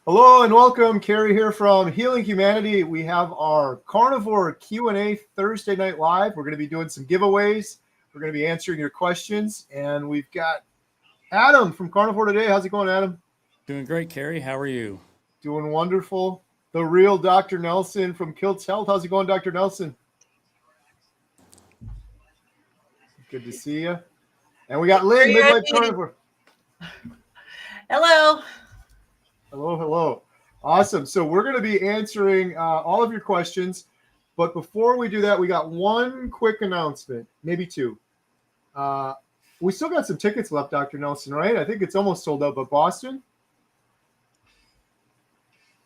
Hello and welcome. Kerry here from Healing Humanity. We have our Carnivore Q&A Thursday Night Live. We're going to be doing some giveaways. We're going to be answering your questions. And we've got Adam from Carnivore today. How's it going, Adam? Doing great, Kerry. How are you? Doing wonderful. The real Dr. Nelson from Kilts Health. How's it going, Dr. Nelson? Good to see you. And we got Lynn, Midlife Carnivore. Hello. Hello. Awesome. So we're going to be answering all of your questions. But before we do that, we got one quick announcement, maybe two. We still got some tickets left, Dr. Nelson, right? I think it's almost sold out, but Boston?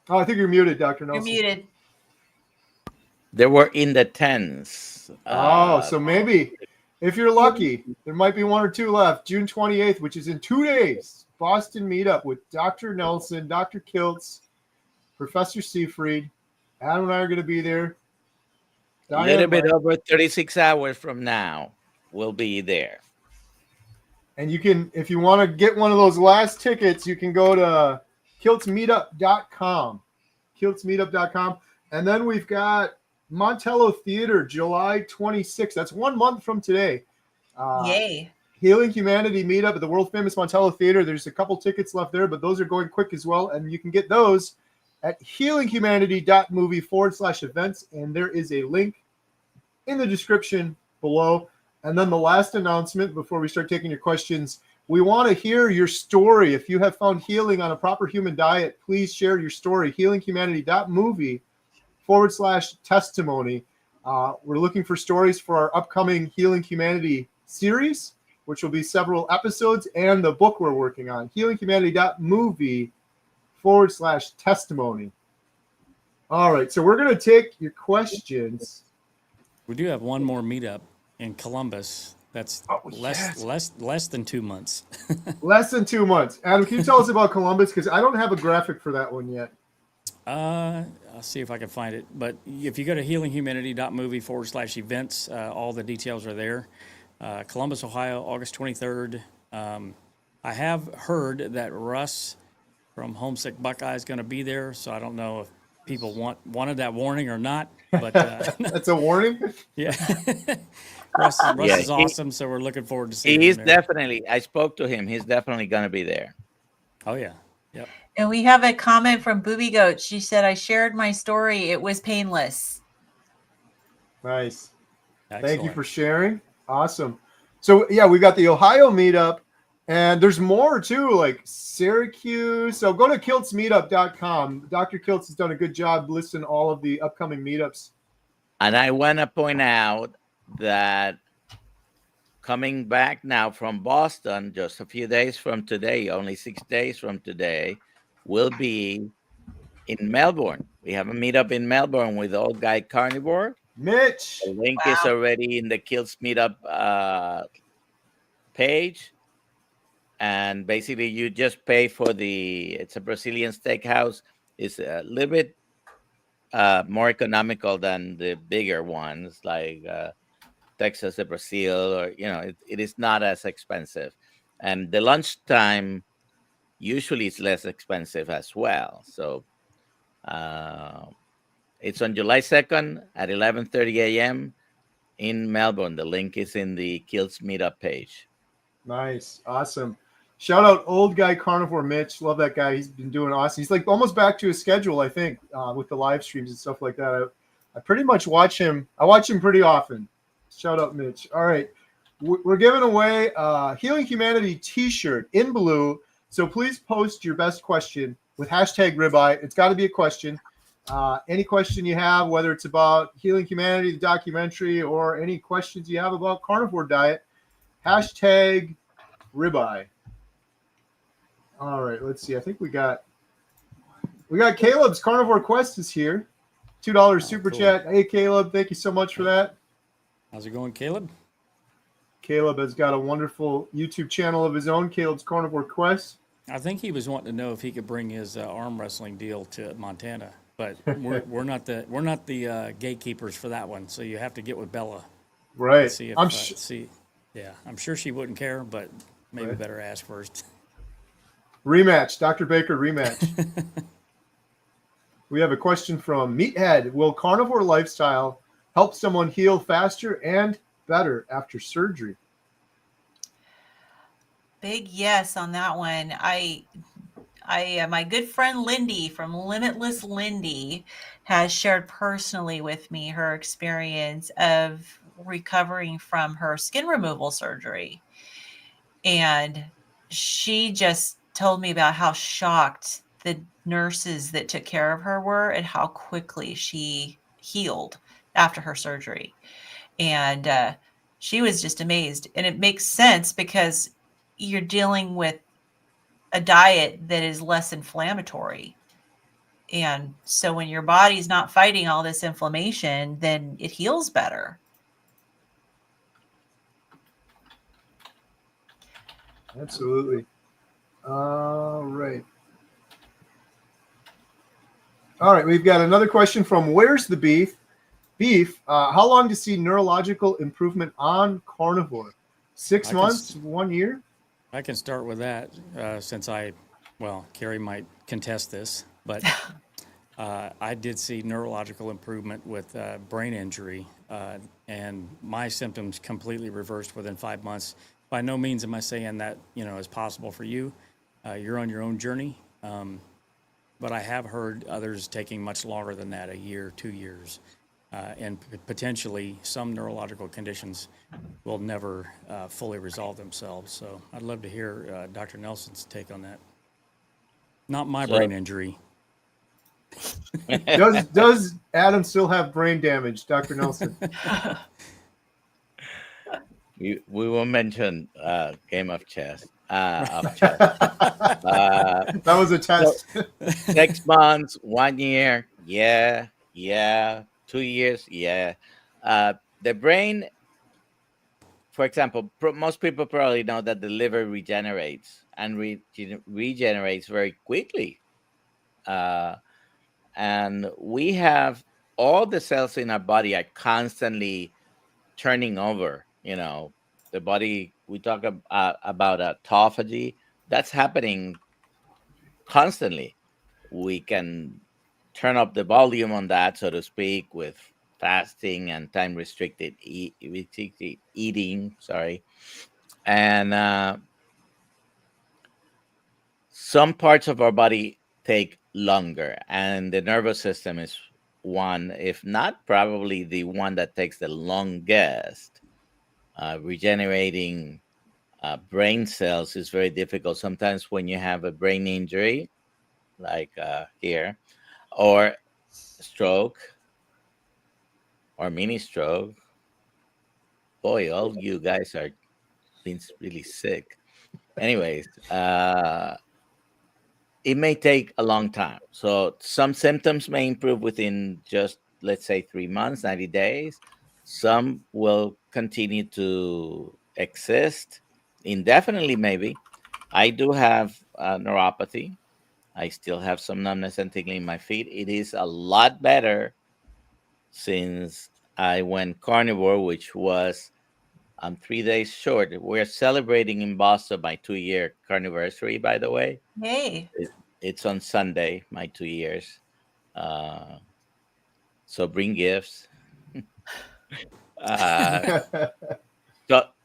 Oh, I think you're muted, Dr. Nelson. You're muted. They were in the tens. So maybe if you're lucky, there might be one or two left. June 28th, which is in 2 days. Boston meetup with Dr. Nelson, Dr. Kiltz, Professor Seafried. Adam and I are going to be there. A little bit over 36 hours from now, we'll be there. And you can, if you want to get one of those last tickets, you can go to kiltzmeetup.com. Kiltzmeetup.com. And then we've got Montello Theater, July 26th. That's 1 month from today. Yay. Healing Humanity meetup at the world famous Montello Theater. There's a couple tickets left there, but those are going quick as well. And you can get those at healinghumanity.movie/events. And there is a link in the description below. And then the last announcement before we start taking your questions, we want to hear your story. If you have found healing on a proper human diet, please share your story. healinghumanity.movie/testimony. We're looking for stories for our upcoming Healing Humanity series, which will be several episodes, and the book we're working on, healinghumanity.movie/testimony. All right, so we're going to take your questions. We do have one more meetup in Columbus. That's less than 2 months. Less than 2 months. Adam, can you tell us about Columbus? Because I don't have a graphic for that one yet. I'll see if I can find it. But if you go to healinghumanity.movie/events, all the details are there. Columbus, Ohio, August 23rd. I have heard that Russ from Homesick Buckeye is going to be there, so I don't know if people wanted that warning or not. But that's a warning? Yeah. Russ is awesome, so we're looking forward to seeing him. He's definitely, I spoke to him. He's definitely going to be there. Oh, yeah. Yep. And we have a comment from Booby Goat. She said, I shared my story. It was painless. Nice. Excellent. Thank you for sharing. Awesome. So, yeah, we've got the Ohio meetup, and there's more, too, like Syracuse. So go to kiltzmeetup.com. Dr. Kiltz has done a good job listing all of the upcoming meetups. And I want to point out that coming back now from Boston, just a few days from today, only 6 days from today, will be in Melbourne. We have a meetup in Melbourne with Old Guy Carnivore. Mitch. The link is already in the Kilts Meetup page. And basically, you just pay for it's a Brazilian steakhouse. It's a little bit more economical than the bigger ones, like Texas de Brazil, or, it is not as expensive. And the lunchtime usually is less expensive as well. So it's on July 2nd at 11:30 a.m. in Melbourne. The link is in the Kilts Meetup page. Nice. Awesome. Shout out Old Guy Carnivore Mitch. Love that guy. He's been doing awesome. He's like almost back to his schedule, I think, with the live streams and stuff like that. I pretty much watch him. I watch him pretty often. Shout out Mitch. All right. We're giving away a Healing Humanity t-shirt in blue. So please post your best question with hashtag ribeye. It's got to be a question. Any question you have, whether it's about Healing Humanity, the documentary, or any questions you have about carnivore diet, hashtag ribeye. All right, let's see. I think we got Caleb's Carnivore Quest is here. $2 super chat. Hey, Caleb, thank you so much for that. How's it going, Caleb? Caleb has got a wonderful YouTube channel of his own, Caleb's Carnivore Quest. I think he was wanting to know if he could bring his arm wrestling deal to Montana, but we're not the gatekeepers for that one. So you have to get with Bella. Right. See if, I'm sure she wouldn't care, but maybe better ask first. Rematch, Dr. Baker rematch. We have a question from Meathead. Will carnivore lifestyle help someone heal faster and better after surgery? Big yes on that one. My good friend Lindy from Limitless Lindy has shared personally with me her experience of recovering from her skin removal surgery. And she just told me about how shocked the nurses that took care of her were and how quickly she healed after her surgery. And she was just amazed. And it makes sense because you're dealing with a diet that is less inflammatory. And so when your body's not fighting all this inflammation, then it heals better. Absolutely. All right. All right. We've got another question from Where's the Beef? How long to see neurological improvement on carnivore? 6 months, 1 year? I can start with that since Kerry might contest this, but I did see neurological improvement with brain injury, and my symptoms completely reversed within 5 months. By no means am I saying that is possible for you. You're on your own journey, but I have heard others taking much longer than that, a year, 2 years, and potentially some neurological conditions will never fully resolve themselves. So I'd love to hear Dr. Nelson's take on that. Not my brain injury. Does Adam still have brain damage, Dr. Nelson? We will mention game of chess. That was a test. 6 months, 1 year, yeah. 2 years, yeah. The brain, for example, most people probably know that the liver regenerates and regenerates very quickly. And we have all the cells in our body are constantly turning over. The body, we talk about autophagy, that's happening constantly. We can turn up the volume on that, so to speak, with fasting and time restricted eating. Sorry. And some parts of our body take longer, and the nervous system is one, if not probably the one that takes the longest. Regenerating brain cells is very difficult. Sometimes when you have a brain injury, like here, or stroke, or mini stroke, boy, all you guys are being really sick. Anyways, it may take a long time. So some symptoms may improve within just, let's say, 3 months, 90 days. Some will continue to exist indefinitely, maybe. I do have neuropathy. I still have some numbness and tingling in my feet. It is a lot better since I went carnivore, which was 3 days short. We're celebrating in Boston my 2-year carniversary, by the way. Hey. It's on Sunday, my 2 years. So bring gifts. So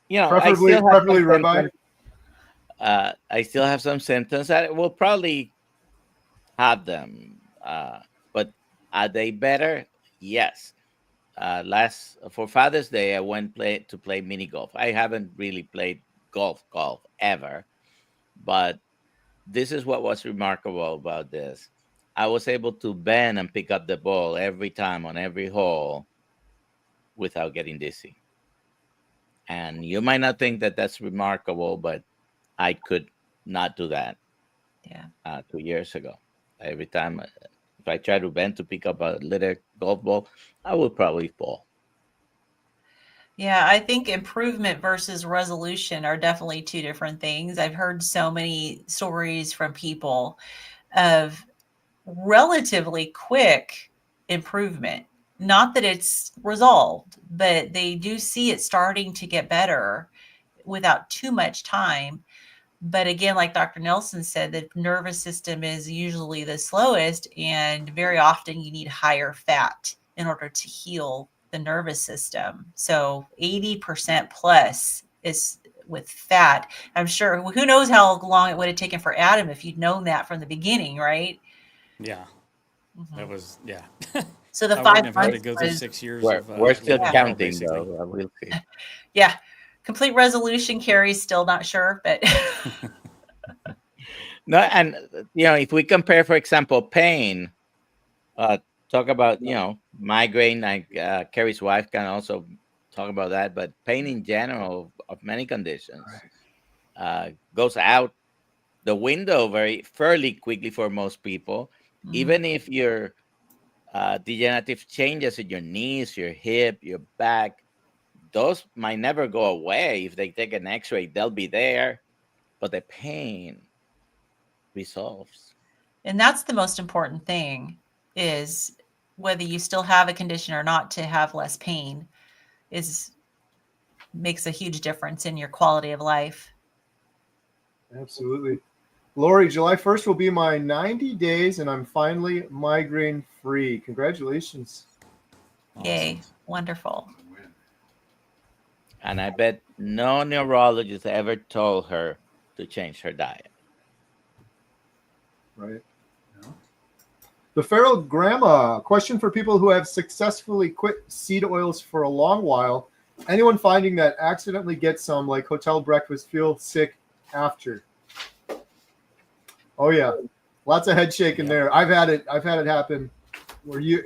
preferably ribeye. I still have some symptoms. I will probably have them, but are they better? Yes. For Father's Day, I went to play mini golf. I haven't really played golf ever, but this is what was remarkable about this. I was able to bend and pick up the ball every time on every hole without getting dizzy. And you might not think that that's remarkable, but I could not do that. Yeah. 2 years ago. Every time, if I try to bend to pick up a little golf ball, I will probably fall. Yeah, I think improvement versus resolution are definitely two different things. I've heard so many stories from people of relatively quick improvement. Not that it's resolved, but they do see it starting to get better without too much time. But again, like Dr. Nelson said, the nervous system is usually the slowest, and very often you need higher fat in order to heal the nervous system. So 80% plus is with fat. I'm sure, who knows how long it would have taken for Adam if you'd known that from the beginning, right? Yeah, that was So the I 5 wouldn't have had to months go through was, 6 years We're, of we're still living hell, counting, basically. though. We'll see. yeah, complete resolution. Carrie's still not sure, but No, and if we compare, for example, pain, talk about migraine. Like Kerry's wife can also talk about that, but pain in general of many conditions goes out the window fairly quickly for most people. Even if your degenerative changes in your knees, your hip, your back, those might never go away. If they take an X-ray, they'll be there, but the pain resolves. and that's the most important thing, is whether you still have a condition or not, to have less pain makes a huge difference in your quality of life. Absolutely. Lori, July 1st will be my 90 days, and I'm finally migraine free. Congratulations. Yay. Wonderful. And I bet no neurologist ever told her to change her diet. Right. Yeah. The Feral Grandma, question for people who have successfully quit seed oils for a long while. Anyone finding that accidentally get some, like hotel breakfast, feel sick after? Oh yeah, lots of head shaking there. I've had it happen where you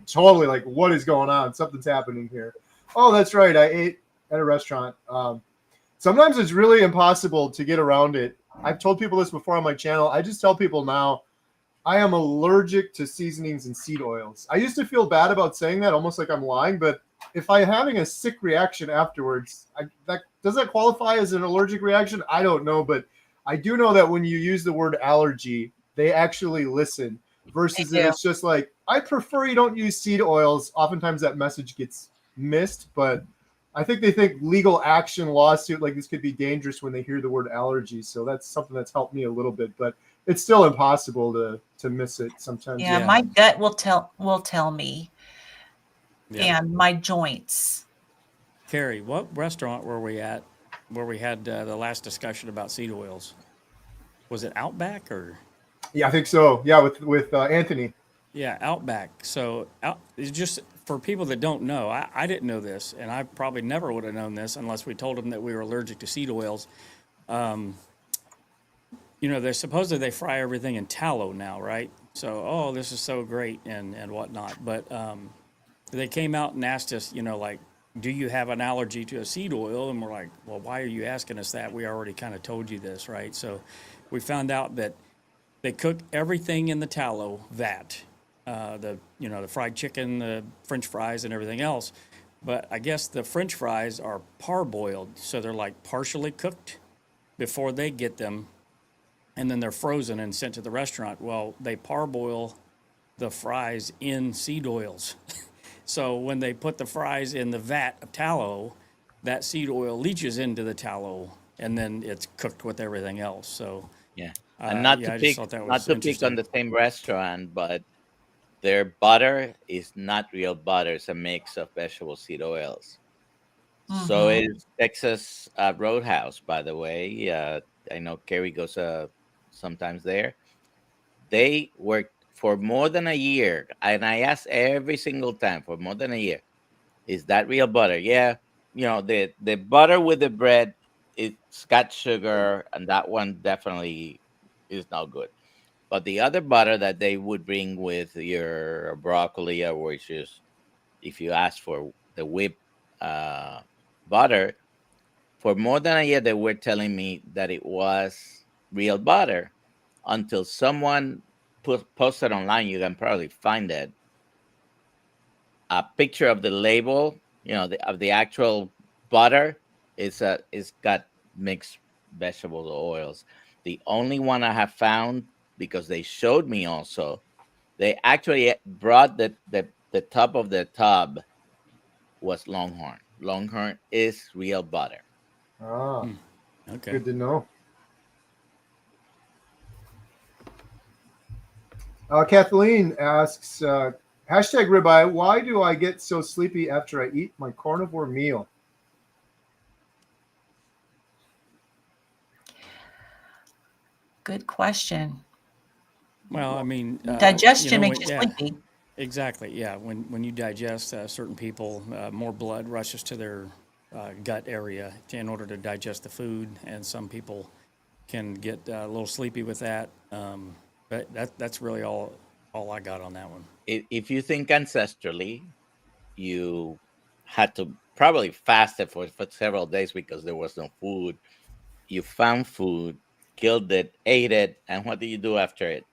totally like, what is going on? Something's happening here. Oh, that's right. I ate at a restaurant. Sometimes it's really impossible to get around it. I've told people this before on my channel. I just tell people now, I am allergic to seasonings and seed oils. I used to feel bad about saying that, almost like I'm lying, but if I'm having a sick reaction afterwards, does that qualify as an allergic reaction? I don't know, but I do know that when you use the word allergy, they actually listen, versus if it's just like, I prefer you don't use seed oils. Oftentimes that message gets missed, but I think they think legal action, lawsuit, like this could be dangerous when they hear the word allergy. So that's something that's helped me a little bit, but it's still impossible to miss it sometimes. Yeah, my gut will tell me, and my joints. Kerry, what restaurant were we at where we had the last discussion about seed oils? Was it Outback or? Yeah, I think so. Yeah, with Anthony. Yeah, Outback. So it's just for people that don't know, I didn't know this, and I probably never would have known this unless we told them that we were allergic to seed oils. They supposedly they fry everything in tallow now, right? So, this is so great and whatnot. But they came out and asked us, like, do you have an allergy to a seed oil? And we're like, well, why are you asking us that? We already kind of told you this, right? So we found out that they cook everything in the tallow vat, the fried chicken, the French fries, and everything else. But I guess the French fries are parboiled, so they're like partially cooked before they get them, and then they're frozen and sent to the restaurant. Well, they parboil the fries in seed oils. So when they put the fries in the vat of tallow, that seed oil leaches into the tallow, and then it's cooked with everything else. So yeah, and not to pick on the same restaurant, but their butter is not real butter; it's a mix of vegetable seed oils. So it's Texas Roadhouse, by the way. I know Kerry goes sometimes there. They worked for more than a year, and I asked every single time for more than a year, is that real butter? Yeah, the butter with the bread, it's got sugar, and that one definitely is not good. But the other butter that they would bring with your broccoli, which is, if you ask for the whipped butter, for more than a year, they were telling me that it was real butter until someone posted online. You can probably find it. A picture of the label, of the actual butter. It's got mixed vegetable oils. The only one I have found, because they showed me also, they actually brought the top of the tub was Longhorn. Longhorn is real butter. Ah, Okay. good to know. Kathleen asks, hashtag ribeye, why do I get so sleepy after I eat my carnivore meal? Good question. Well, I mean, Digestion makes you yeah, sleepy. exactly. Yeah, when you digest, certain people, more blood rushes to their gut area in order to digest the food, and some people can get a little sleepy with that. But that's really all I got on that one. If you think ancestrally, you had to probably fast it for several days because there was no food. You found food, killed it, ate it, and what did you do after it?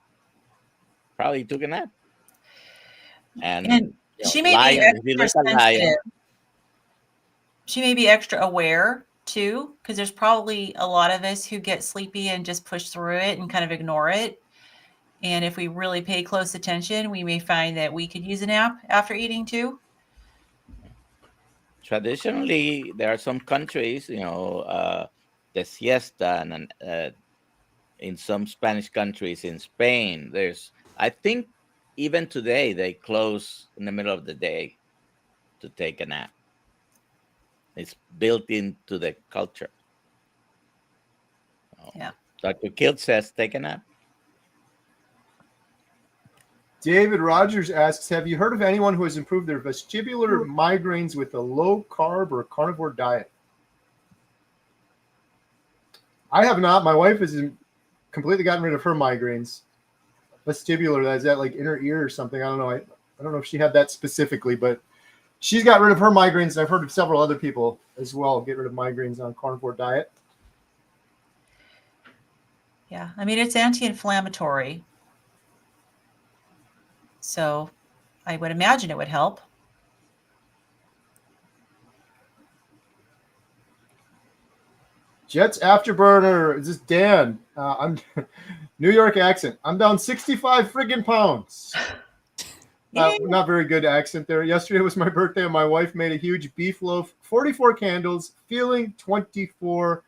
Probably took a nap. And And she may be lion, if you extra look at lion, sensitive. She may be extra aware too, because there's probably a lot of us who get sleepy and just push through it and kind of ignore it. And if we really pay close attention, we may find that we could use a nap after eating too. traditionally, there are some countries, the siesta, and in some Spanish countries, in Spain, I think, even today, they close in the middle of the day to take a nap. It's built into the culture. Yeah. Dr. Kilt says, take a nap. David Rogers asks, have you heard of anyone who has improved their vestibular migraines with a low carb or carnivore diet? I have not. My wife has completely gotten rid of her migraines. Vestibular, is that like inner ear or something? I don't know. I don't know if she had that specifically, but she's got rid of her migraines, and I've heard of several other people as well get rid of migraines on carnivore diet. Yeah. I mean, it's anti-inflammatory. So I would imagine it would help. Jets Afterburner. Is this Dan? I'm New York accent. I'm down 65 friggin' pounds. Not very good accent there. Yesterday was my birthday, and my wife made a huge beef loaf, 44 candles, feeling 24.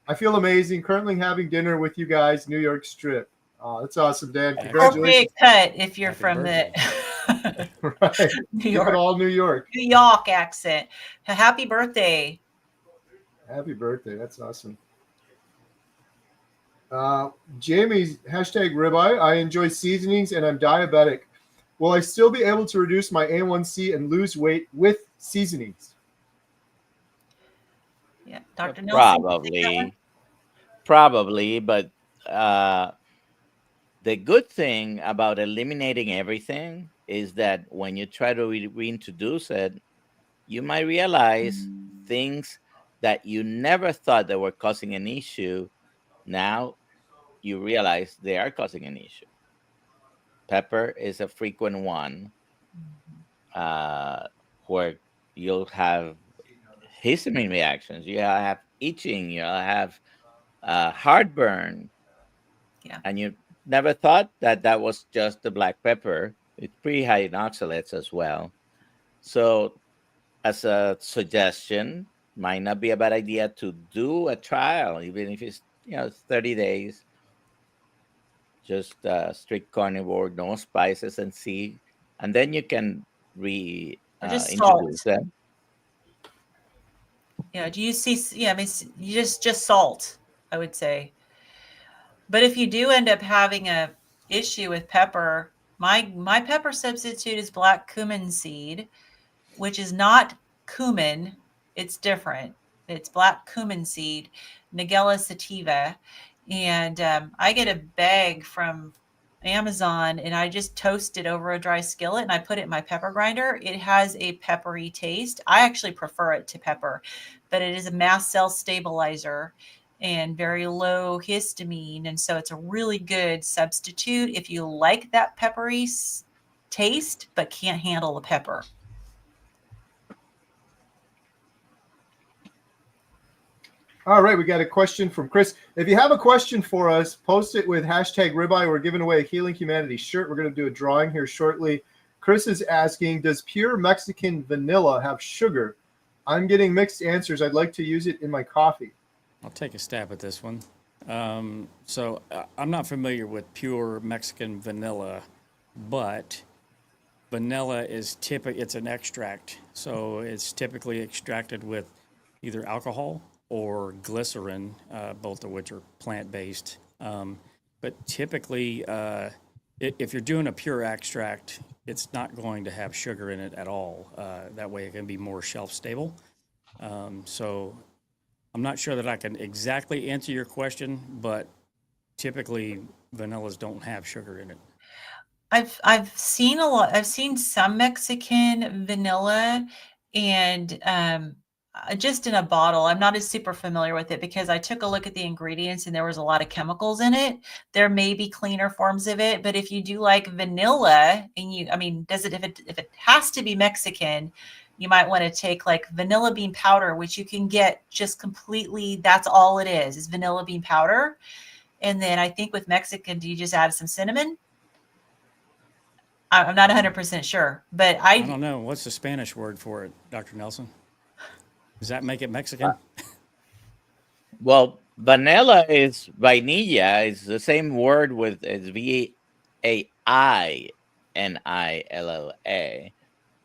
I feel amazing. Currently having dinner with you guys, New York Strip. That's awesome, Dan. Congratulations. Appropriate cut if you're Happy from birthday. the Right. New Keep York. it all New York. New York accent. Happy birthday. Happy birthday. That's awesome. Jamie's hashtag ribeye. I enjoy seasonings and I'm diabetic. Will I still be able to reduce my A1C and lose weight with seasonings? Yeah. Dr. Nelson. Probably, but the good thing about eliminating everything is that when you try to reintroduce it, you might realize things that you never thought that were causing an issue. Now you realize they are causing an issue. Pepper is a frequent one, where you'll have histamine reactions. You have itching. You'll have heartburn. Yeah. And you never thought that that was just the black pepper. It's pretty high in oxalates as well. So, as a suggestion, might not be a bad idea to do a trial, even if it's 30 days, just strict carnivore, no spices, and see, and then you can Or just salt. introduce them. Yeah. Do you see? Yeah. I mean, you just salt, I would say. But if you do end up having a issue with pepper, my pepper substitute is black cumin seed, which is not cumin. It's different. It's black cumin seed, Nigella sativa, and I get a bag from Amazon, and I just toast it over a dry skillet, and I put it in my pepper grinder. It has a peppery taste. I actually prefer it to pepper, but it is a mast cell stabilizer and very low histamine, and so it's a really good substitute if you like that peppery taste but can't handle the pepper. All right, we got a question from Chris. If you have a question for us, post it with hashtag ribeye. We're giving away a Healing Humanity shirt. We're going to do a drawing here shortly. Chris is asking, does pure Mexican vanilla have sugar? I'm getting mixed answers. I'd like to use it in my coffee. I'll take a stab at this one. So I'm not familiar with pure Mexican vanilla. but vanilla is it's an extract, so it's typically extracted with either alcohol or glycerin, both of which are plant-based. But typically, if you're doing a pure extract, it's not going to have sugar in it at all. That way, it can be more shelf stable. So I'm not sure that I can exactly answer your question, but typically vanillas don't have sugar in it. I've seen a lot. I've seen some Mexican vanilla, and just in a bottle. I'm not as super familiar with it because I took a look at the ingredients and there was a lot of chemicals in it. There may be cleaner forms of it, but if you do like vanilla, and if it has to be Mexican, you might want to take like vanilla bean powder, which you can get just completely. That's all it is vanilla bean powder. And then I think with Mexican, do you just add some cinnamon? I'm not 100% sure, but I don't know. What's the Spanish word for it, Dr. Nelson? Does that make it Mexican? Well, vanilla is vainilla. It's the same word with it's VAINILLA.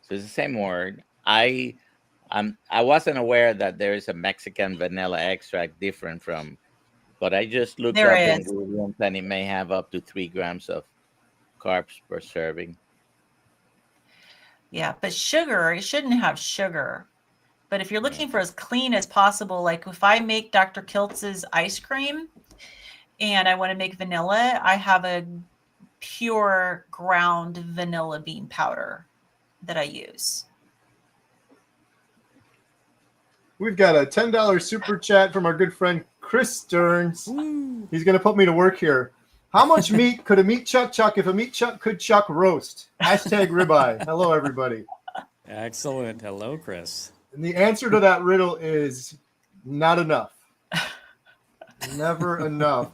So it's the same word. I wasn't aware that there is a Mexican vanilla extract different from, but I just looked There up the is. ingredients and it may have up to 3 grams of carbs per serving. Yeah, but sugar, it shouldn't have sugar. But if you're looking for as clean as possible, like if I make Dr. Kiltz's ice cream and I want to make vanilla, I have a pure ground vanilla bean powder that I use. We've got a $10 super chat from our good friend Chris Stearns. Woo. He's going to put me to work here. How much meat could a meat chuck if a meat chuck could chuck roast? Hashtag ribeye. Hello, everybody. Excellent. Hello, Chris. And the answer to that riddle is not enough. Never enough.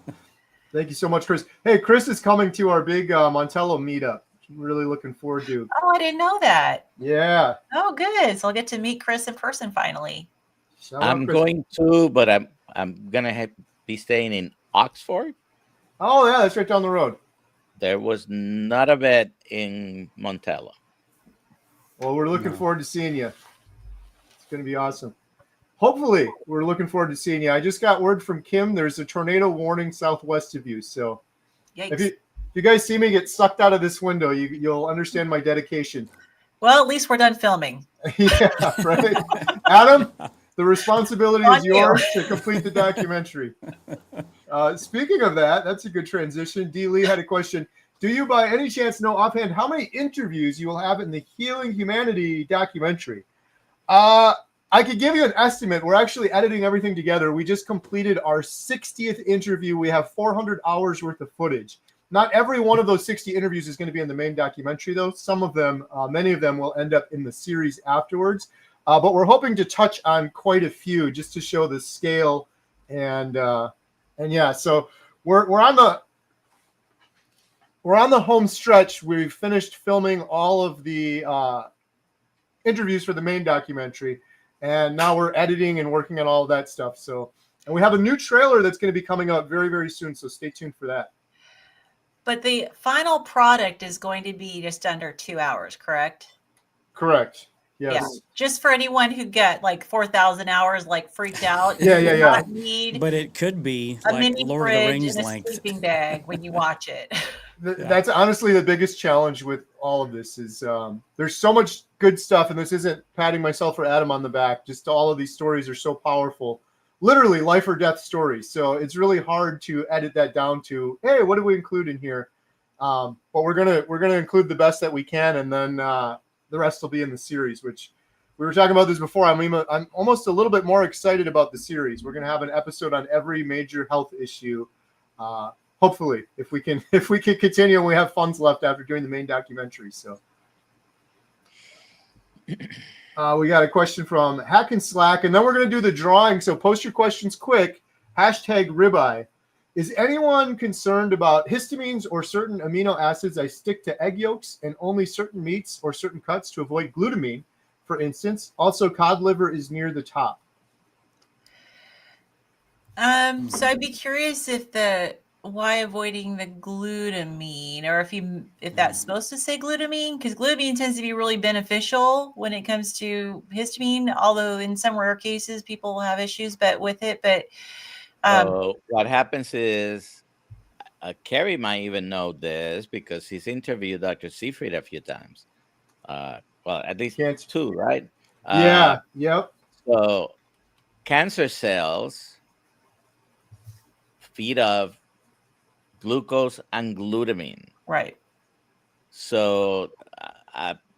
Thank you so much, Chris. Hey, Chris is coming to our big Montello meetup. Really looking forward to. Oh, I didn't know that. Yeah. Oh, good. So I'll get to meet Chris in person finally. I'm going to, but I'm gonna be staying in Oxford. Oh yeah, that's right down the road. There was not a vet in Montello. Well, we're looking forward to seeing you. It's going to be awesome. Hopefully, we're looking forward to seeing you. I just got word from Kim. There's a tornado warning southwest of you. So Yikes. if you guys see me get sucked out of this window, you'll understand my dedication. Well, at least we're done filming. Yeah, right. Adam, the responsibility is yours to complete the documentary. Speaking of that, that's a good transition. D. Lee had a question. Do you by any chance know offhand how many interviews you will have in the Healing Humanity documentary? I could give you an estimate. We're actually editing everything together. We just completed our 60th interview. We have 400 hours worth of footage. Not every one of those 60 interviews is going to be in the main documentary, though. Some of them, many of them will end up in the series afterwards. But we're hoping to touch on quite a few just to show the scale. And yeah, so we're on the home stretch. We've finished filming all of the interviews for the main documentary, and now we're editing and working on all of that stuff. So, and we have a new trailer that's going to be coming out very, very soon. So stay tuned for that. But the final product is going to be just under 2 hours, correct? Correct. Yes. Yeah. Just for anyone who got like 4,000 hours, like freaked out. Yeah. Need But it could be a like mini Lord of the fridge Rings and a length. sleeping bag when you watch it. That's honestly the biggest challenge with all of this is there's so much good stuff, and this isn't patting myself or Adam on the back. Just all of these stories are so powerful, literally life or death stories. So it's really hard to edit that down to, hey, what do we include in here? But we're gonna include the best that we can, and then the rest will be in the series. Which we were talking about this before. I'm almost a little bit more excited about the series. We're gonna have an episode on every major health issue. Hopefully, if we can continue and we have funds left after doing the main documentary. So we got a question from Hack and Slack, and then we're going to do the drawing. So post your questions quick. Hashtag ribeye. Is anyone concerned about histamines or certain amino acids I stick to egg yolks and only certain meats or certain cuts to avoid glutamine, for instance? Also, cod liver is near the top. So I'd be curious if the why avoiding the glutamine, or if that's supposed to say glutamine, because glutamine tends to be really beneficial when it comes to histamine, although in some rare cases people have issues with it. But So what happens is, Kerry might even know this because he's interviewed Dr. Seifried a few times. Well, at least Cancer. 2, right? Yeah. Yep. So cancer cells feed off glucose and glutamine. right. So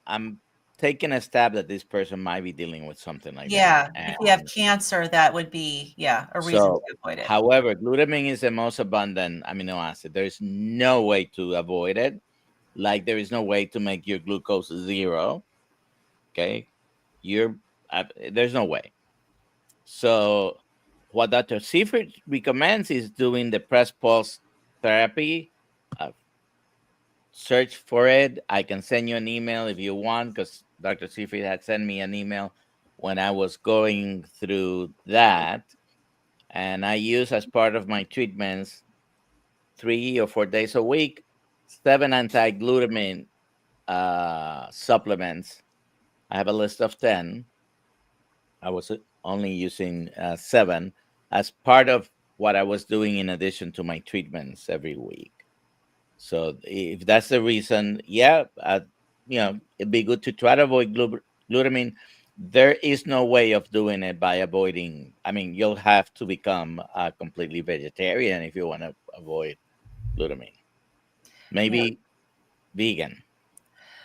I'm taking a stab that this person might be dealing with something like Yeah. that. If you have And cancer, that would be, a reason so, to avoid it. however, glutamine is the most abundant amino acid. There's no way to avoid it. Like there is no way to make your glucose 0. Okay, there's no way. So, what Dr. Seifert recommends is doing the press pulse therapy. Uh, search for it. I can send you an email if you want, because Dr. Seifert had sent me an email when I was going through that. And I use as part of my treatments 3 or 4 days a week 7 anti-glutamine supplements. I have a list of 10. I was only using 7 as part of what I was doing in addition to my treatments every week. So if that's the reason, it'd be good to try to avoid glutamine. There is no way of doing it by avoiding. I mean, you'll have to become a completely vegetarian if you want to avoid glutamine. Maybe vegan.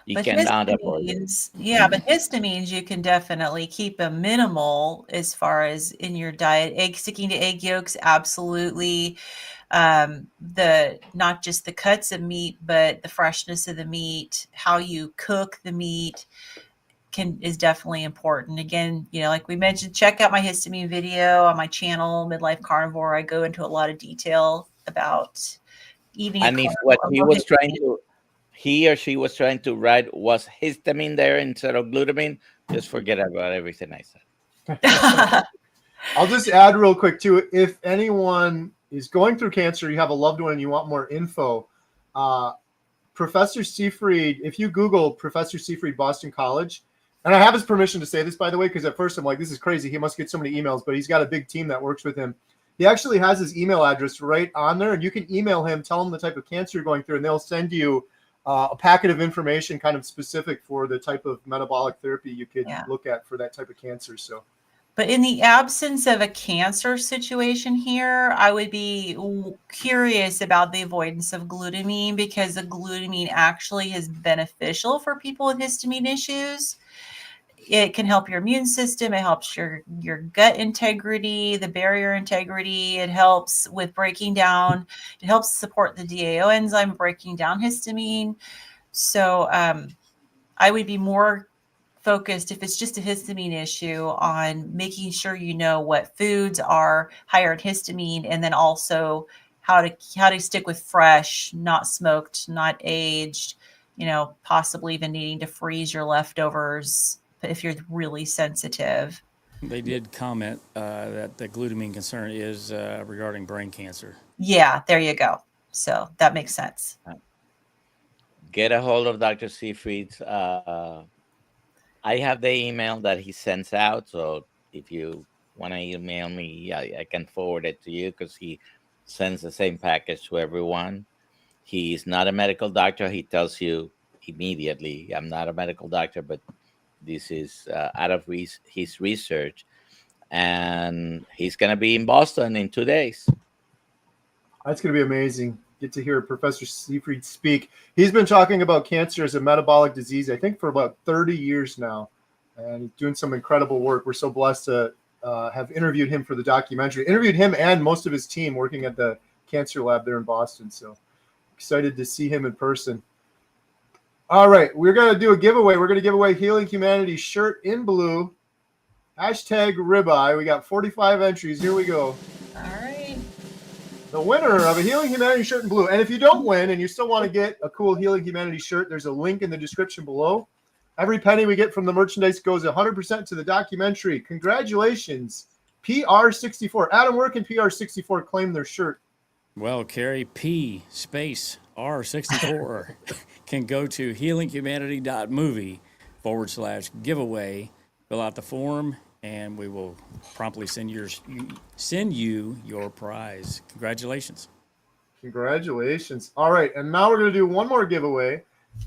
You But cannot avoid it. histamines, you can definitely keep them minimal as far as in your diet. Sticking to egg yolks, absolutely. The not just the cuts of meat, but the freshness of the meat, how you cook the meat is definitely important. Again, like we mentioned, check out my histamine video on my channel, Midlife Carnivore. I go into a lot of detail about eating a And if what carnivore. he or she was trying to write was histamine there instead of glutamine, just forget about everything I said. I'll just add real quick too. If anyone is going through cancer, you have a loved one, and you want more info, Professor Seifried, if you Google Professor Seifried Boston College, and I have his permission to say this, by the way, because at first I'm like, this is crazy. He must get so many emails, but he's got a big team that works with him. He actually has his email address right on there, and you can email him, tell him the type of cancer you're going through, and they'll send you a packet of information kind of specific for the type of metabolic therapy you could look at for that type of cancer. So. But in the absence of a cancer situation here, I would be curious about the avoidance of glutamine, because the glutamine actually is beneficial for people with histamine issues. It can help your immune system. It helps your gut integrity, the barrier integrity. It helps with breaking down. It helps support the DAO enzyme breaking down histamine. So I would be more focused, if it's just a histamine issue, on making sure you know what foods are higher in histamine, and then also how to stick with fresh, not smoked, not aged, possibly even needing to freeze your leftovers if you're really sensitive. They did comment that the glutamine concern is regarding brain cancer. Yeah, there you go. So that makes sense. Get a hold of Dr. Seifried's. I have the email that he sends out, so if you want to email me, I can forward it to you, because he sends the same package to everyone. He's not a medical doctor. He tells you immediately, I'm not a medical doctor, but this is out of his research. And he's going to be in Boston in 2 days. That's going to be amazing. Get to hear Professor Seifried speak. He's been talking about cancer as a metabolic disease, I think, for about 30 years now, and he's doing some incredible work. We're so blessed to have interviewed him for the documentary. Interviewed him and most of his team working at the cancer lab there in Boston. So excited to see him in person. All right, we're going to do a giveaway. We're going to give away Healing Humanity shirt in blue. Hashtag ribeye. We got 45 entries. Here we go. All right. The winner of a Healing Humanity shirt in blue. And if you don't win and you still want to get a cool Healing Humanity shirt, there's a link in the description below. Every penny we get from the merchandise goes 100% to the documentary. Congratulations, PR64. Adam, where can PR64 claim their shirt? Well, Kerry, P space R64 can go to healinghumanity.movie/giveaway, fill out the form, and we will promptly send you your prize. Congratulations. Congratulations. All right. And now we're going to do one more giveaway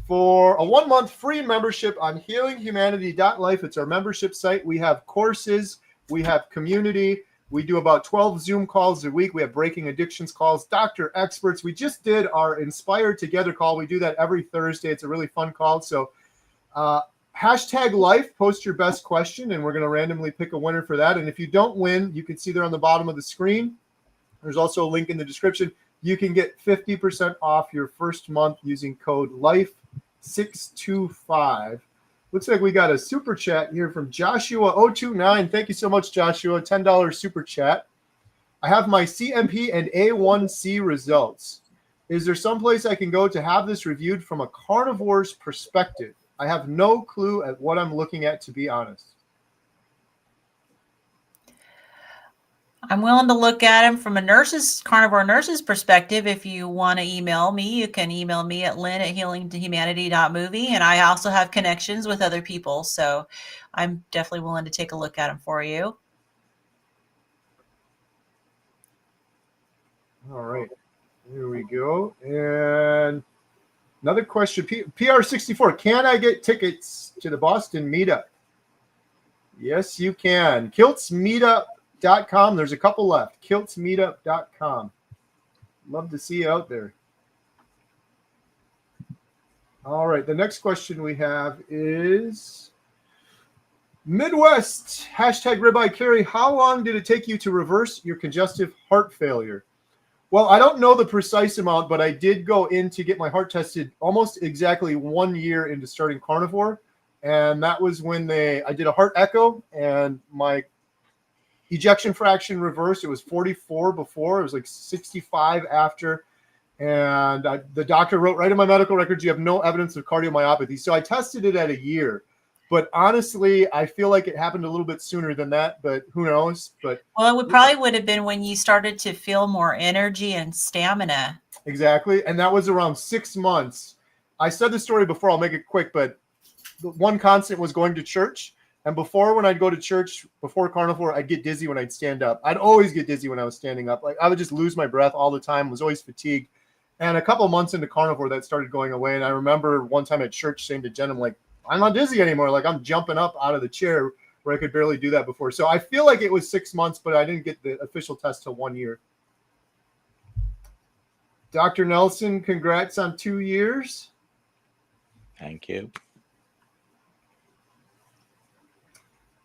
for a 1-month free membership on healinghumanity.life. It's our membership site. We have courses, we have community. We do about 12 Zoom calls a week. We have breaking addictions calls, doctor experts. We just did our Inspired Together call. We do that every Thursday. It's a really fun call. So hashtag life, post your best question, and we're going to randomly pick a winner for that. And if you don't win, you can see there on the bottom of the screen. There's also a link in the description. You can get 50% off your first month using code LIFE625. Looks like we got a super chat here from Joshua029. Thank you so much, Joshua. $10 super chat. I have my CMP and A1C results. Is there someplace I can go to have this reviewed from a carnivore's perspective? I have no clue at what I'm looking at, to be honest. I'm willing to look at them from a carnivore nurse's perspective. If you want to email me, you can email me at lynn@healinghumanity.movie. And I also have connections with other people. So I'm definitely willing to take a look at them for you. All right. Here we go. And another question, PR64. Can I get tickets to the Boston meetup? Yes, you can. KiltzMeetup.com. There's a couple left. KiltzMeetup.com. Love to see you out there. All right. The next question we have is Midwest, hashtag ribeye Kerry. How long did it take you to reverse your congestive heart failure? Well, I don't know the precise amount, but I did go in to get my heart tested almost exactly 1 year into starting Carnivore. And that was when I did a heart echo and my ejection fraction reversed. It was 44 before. It was like 65 after. And the doctor wrote right in my medical records, you have no evidence of cardiomyopathy. So I tested it at a year. But honestly, I feel like it happened a little bit sooner than that, but who knows? But well, it probably would have been when you started to feel more energy and stamina. Exactly. And that was around 6 months. I said the story before, I'll make it quick, but the one constant was going to church. And before, when I'd go to church, before Carnivore, I'd get dizzy when I'd stand up. I'd always get dizzy when I was standing up. Like I would just lose my breath all the time, was always fatigued. And a couple months into Carnivore, that started going away. And I remember one time at church saying to Jen, I'm like, I'm not dizzy anymore. Like I'm jumping up out of the chair where I could barely do that before. So I feel like it was 6 months, but I didn't get the official test till 1 year. Dr. Nelson, congrats on 2 years. Thank you.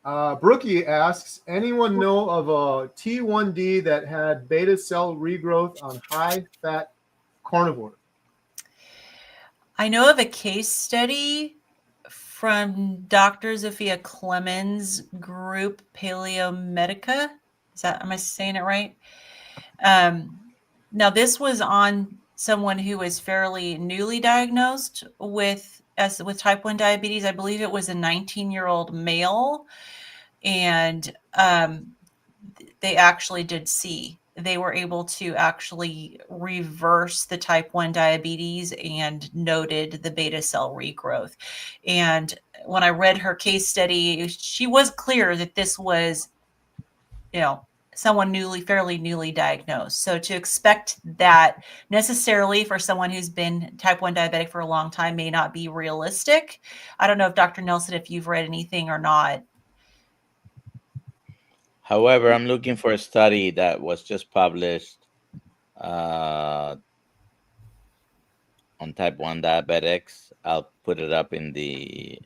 Brookie asks, anyone know of a T1D that had beta cell regrowth on high-fat carnivore? I know of a case study from Dr. Zofia Clemens' group, Paleomedica. Am I saying it right? Now, this was on someone who was fairly newly diagnosed with type 1 diabetes. I believe it was a 19-year-old male. And they actually did see. They were able to actually reverse the type 1 diabetes and noted the beta cell regrowth. And when I read her case study, she was clear that this was, someone fairly newly diagnosed. So to expect that necessarily for someone who's been type 1 diabetic for a long time may not be realistic. I don't know if Dr. Nelson, if you've read anything or not. However, I'm looking for a study that was just published on type 1 diabetics. I'll put it up in the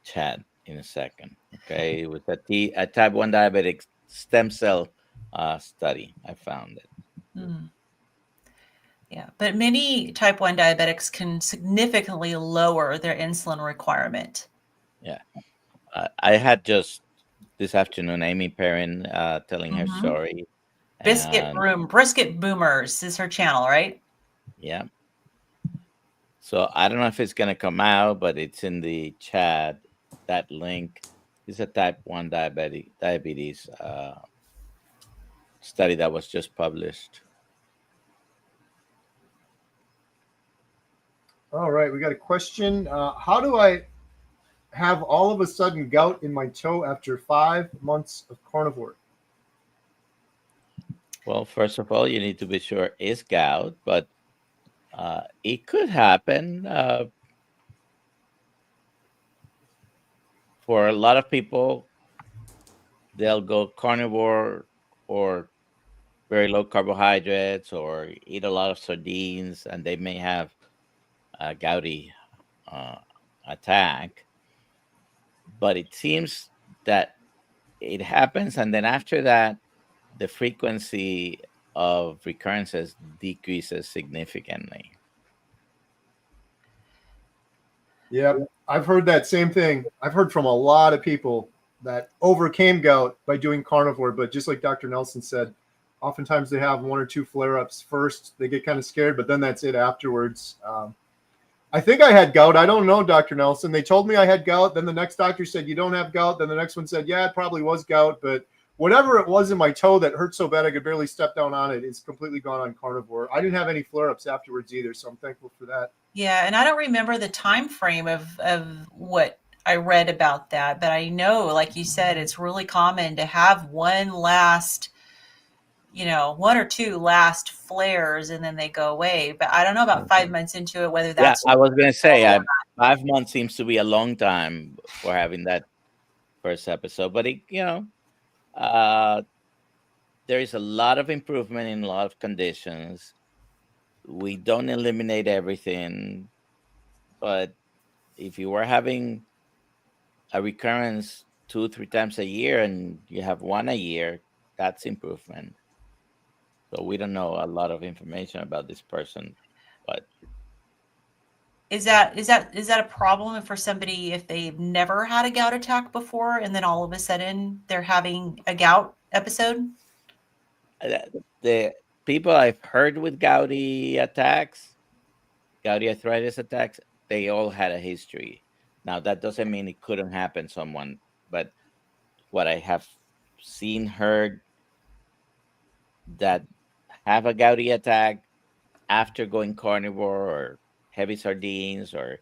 chat in a second. Okay, it was a type 1 diabetic stem cell study. I found it. Yeah, but many type 1 diabetics can significantly lower their insulin requirement. Yeah, I had just this afternoon Amy Perrin telling her story. Brisket Boomers is her channel, right? Yeah. So I don't know if it's gonna come out, but it's in the chat. That link is a type 1 diabetes study that was just published. All right, we got a question. How do I have all of a sudden gout in my toe after 5 months of carnivore? Well, first of all, you need to be sure it's gout, but it could happen. For a lot of people, they'll go carnivore or very low carbohydrates or eat a lot of sardines, and they may have a gouty uh, attack. But it seems that it happens, and then after that, the frequency of recurrences decreases significantly. Yep, I've heard that same thing. I've heard from a lot of people that overcame gout by doing carnivore, but just like Dr. Nelson said, oftentimes they have one or two flare-ups first. They get kind of scared, but then that's it afterwards. I think I had gout. I don't know, Dr. Nelson. They told me I had gout. Then the next doctor said, you don't have gout. Then the next one said, yeah, it probably was gout. But whatever it was in my toe that hurt so bad I could barely step down on it is completely gone on carnivore. I didn't have any flare-ups afterwards either, so I'm thankful for that. Yeah, and I don't remember the time frame of what I read about that, but I know, like you said, it's really common to have one last, one or two last flares and then they go away. But I don't know about 5 months into it, whether Yeah, that's I was going to say 5 months seems to be a long time for having that first episode, but uh, there is a lot of improvement in a lot of conditions. We don't eliminate everything, but if you were having a recurrence 2-3 times a year and you have one a year, that's improvement. So we don't know a lot of information about this person, but is that a problem for somebody if they've never had a gout attack before and then all of a sudden they're having a gout episode? the people I've heard with gouty arthritis attacks, they all had a history. Now that doesn't mean it couldn't happen someone, but what I have seen, heard that have a gouty attack after going carnivore or heavy sardines or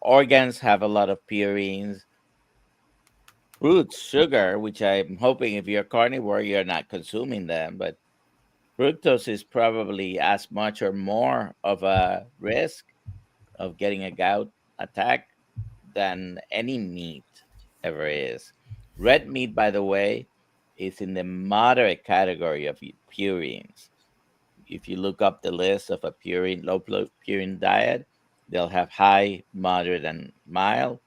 organs have a lot of purines, fruits, sugar, which I'm hoping if you're carnivore you're not consuming them, but fructose is probably as much or more of a risk of getting a gout attack than any meat ever is. Red meat, by the way, is in the moderate category of purines. If you look up the list of a low purine diet, they'll have high, moderate, and mild.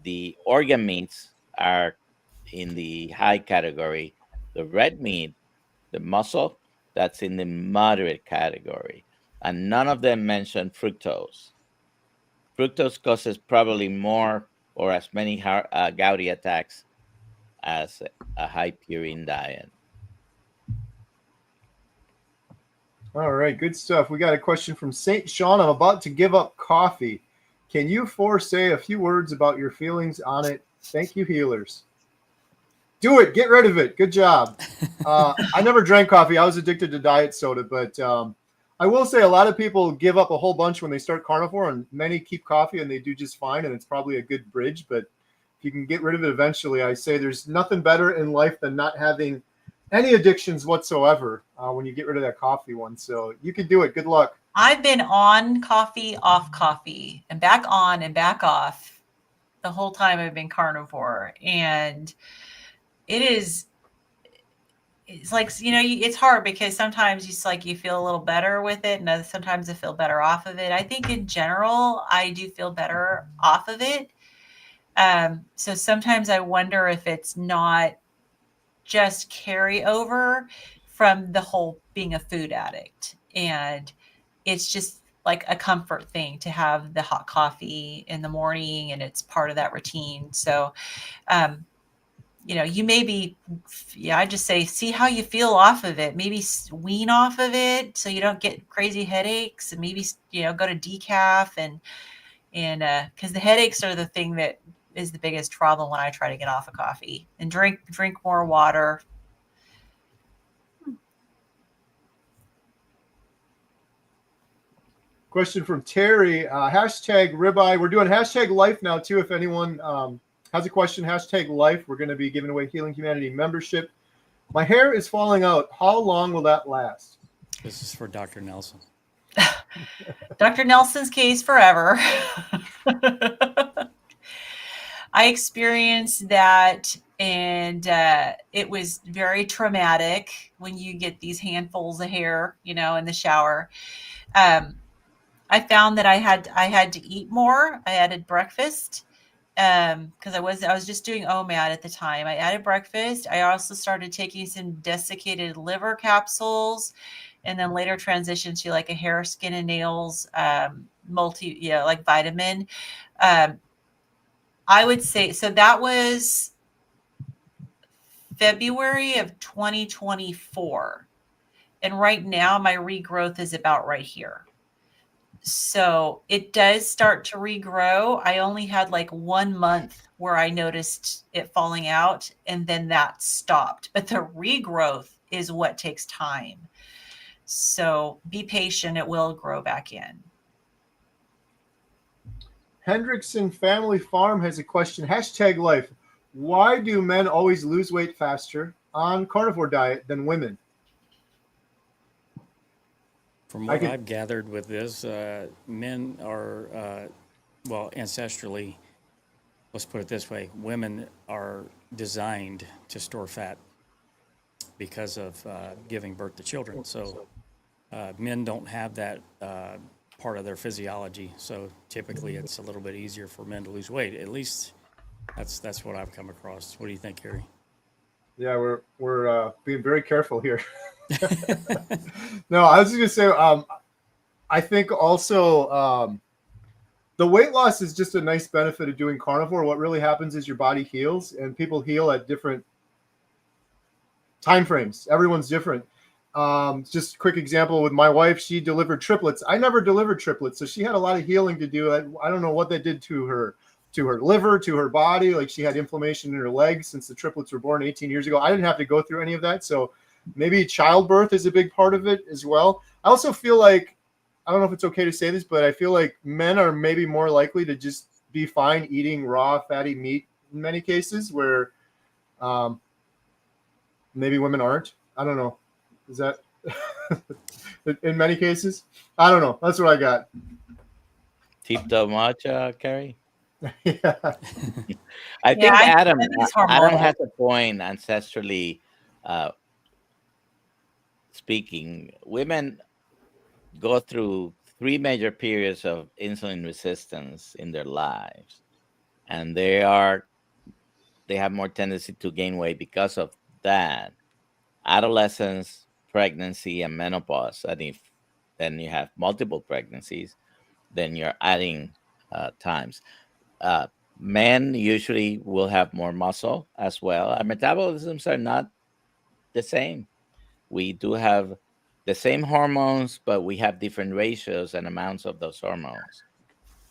The organ meats are in the high category. The red meat, the muscle, that's in the moderate category. And none of them mention fructose. Fructose causes probably more or as many gouty attacks as a high purine diet. All right, good stuff. We got a question from St. Sean. I'm about to give up coffee. Can you four say a few words about your feelings on it? Thank you, healers. Do it. Get rid of it. Good job. I never drank coffee. I was addicted to diet soda, but I will say a lot of people give up a whole bunch when they start carnivore, and many keep coffee and they do just fine, and it's probably a good bridge. But if you can get rid of it eventually, I say there's nothing better in life than not having any addictions whatsoever when you get rid of that coffee one. So you can do it. Good luck. I've been on coffee, off coffee, and back on and back off the whole time I've been carnivore. And it's like, it's hard because sometimes it's like you feel a little better with it, and sometimes I feel better off of it. I think in general, I do feel better off of it. So sometimes I wonder if it's not just carryover from the whole being a food addict, and it's just like a comfort thing to have the hot coffee in the morning, and it's part of that routine. So you maybe, I just say, see how you feel off of it, maybe wean off of it so you don't get crazy headaches, and maybe go to decaf and because the headaches are the thing that is the biggest problem when I try to get off of coffee, and drink more water. Question from Terry. Hashtag ribeye. We're doing hashtag life now too. If anyone has a question, hashtag life. We're going to be giving away Healing Humanity membership. My hair is falling out. How long will that last? This is for Dr. Nelson. Dr. Nelson's case forever. I experienced that, and it was very traumatic when you get these handfuls of hair, in the shower. I found that I had to eat more. I added breakfast because I was just doing OMAD at the time. I added breakfast. I also started taking some desiccated liver capsules, and then later transitioned to like a hair, skin, and nails like vitamin. I would say so. That was February of 2024, and right now my regrowth is about right here. So it does start to regrow. I only had like 1 month where I noticed it falling out, and then that stopped. But the regrowth is what takes time. So be patient. It will grow back in. Hendrickson Family Farm has a question. Hashtag life. Why do men always lose weight faster on carnivore diet than women? From what I've gathered with this, men are, ancestrally, let's put it this way, women are designed to store fat because of giving birth to children. So men don't have that part of their physiology. So typically it's a little bit easier for men to lose weight. At least that's what I've come across. What do you think, Kerry? Yeah, we're being very careful here. No, I was just gonna say, I think also the weight loss is just a nice benefit of doing carnivore. What really happens is your body heals, and people heal at different time frames. Everyone's different. Just a quick example with my wife, she delivered triplets. I never delivered triplets, so she had a lot of healing to do. I don't know what that did to her liver, to her body. Like, she had inflammation in her legs since the triplets were born 18 years ago. I didn't have to go through any of that. So maybe childbirth is a big part of it as well. I also feel like, I don't know if it's okay to say this, but I feel like men are maybe more likely to just be fine eating raw fatty meat in many cases, where maybe women aren't. I don't know. Is that in many cases? I don't know. That's what I got. Tip the much, Kerry? Yeah. I think Adam hormonal. has a point ancestrally speaking. Women go through 3 major periods of insulin resistance in their lives, and they have more tendency to gain weight because of that. Adolescence, pregnancy, and menopause. And if then you have multiple pregnancies, then you're adding times. Men usually will have more muscle as well. Our metabolisms are not the same. We do have the same hormones, but we have different ratios and amounts of those hormones.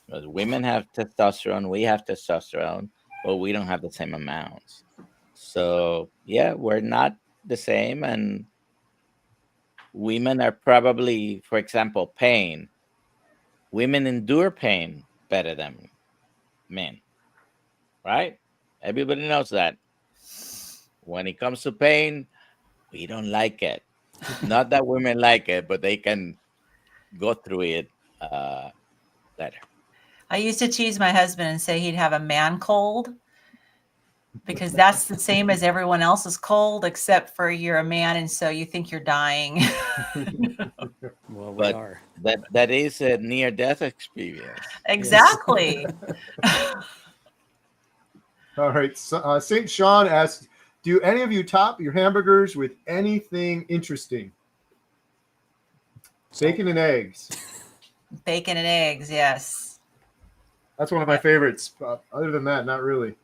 Because women have testosterone, we have testosterone, but we don't have the same amounts. So yeah, we're not the same. And women are probably, for example, pain. Women endure pain better than men, right? Everybody knows that. When it comes to pain, we don't like it. Not that women like it, but they can go through it better. I used to tease my husband and say he'd have a man cold, because that's the same as everyone else's cold, except for you're a man, and so you think you're dying. Well, But we are. that is a near-death experience. Exactly. All right. So, St. Sean asks, do any of you top your hamburgers with anything interesting? Bacon and eggs. Bacon and eggs, yes. That's one of my favorites. Other than that, not really.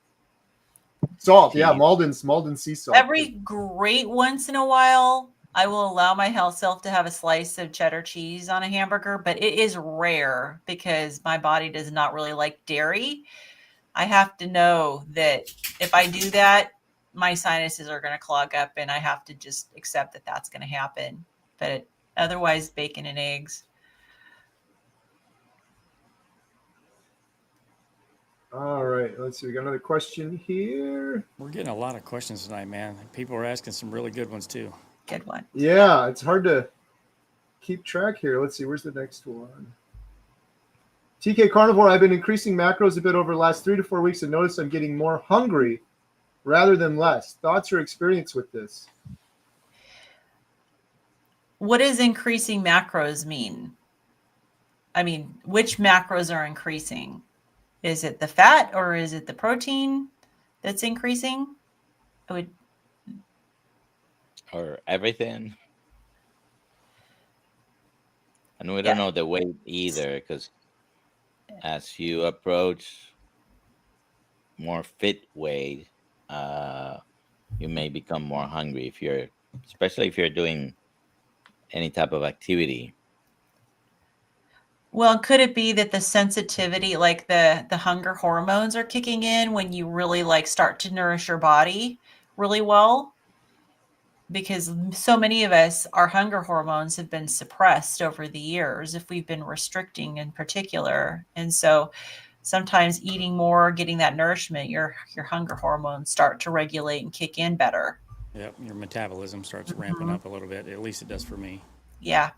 Salt, yeah, Malden's sea salt. Every great once in a while, I will allow my health self to have a slice of cheddar cheese on a hamburger, but it is rare because my body does not really like dairy. I have to know that if I do that, my sinuses are going to clog up, and I have to just accept that that's going to happen. But otherwise, bacon and eggs. let's see. We got another question here. We're getting a lot of questions tonight, man. People are asking some really good ones too. Good one. Yeah, it's hard to keep track here. Let's see. Where's the next one? TK Carnivore, I've been increasing macros a bit over the last 3 to 4 weeks and noticed I'm getting more hungry rather than less. Thoughts or experience with this? What does increasing macros mean? I mean, which macros are increasing? Is it the fat or is it the protein that's increasing? Or everything. And we don't know the weight either, because as you approach more fit weight, you may become more hungry especially if you're doing any type of activity. Well, could it be that the sensitivity, like the hunger hormones are kicking in when you really like start to nourish your body really well? Because so many of us, our hunger hormones have been suppressed over the years if we've been restricting in particular. And so sometimes eating more, getting that nourishment, your hunger hormones start to regulate and kick in better. Yep, your metabolism starts ramping up a little bit. At least it does for me. Yeah.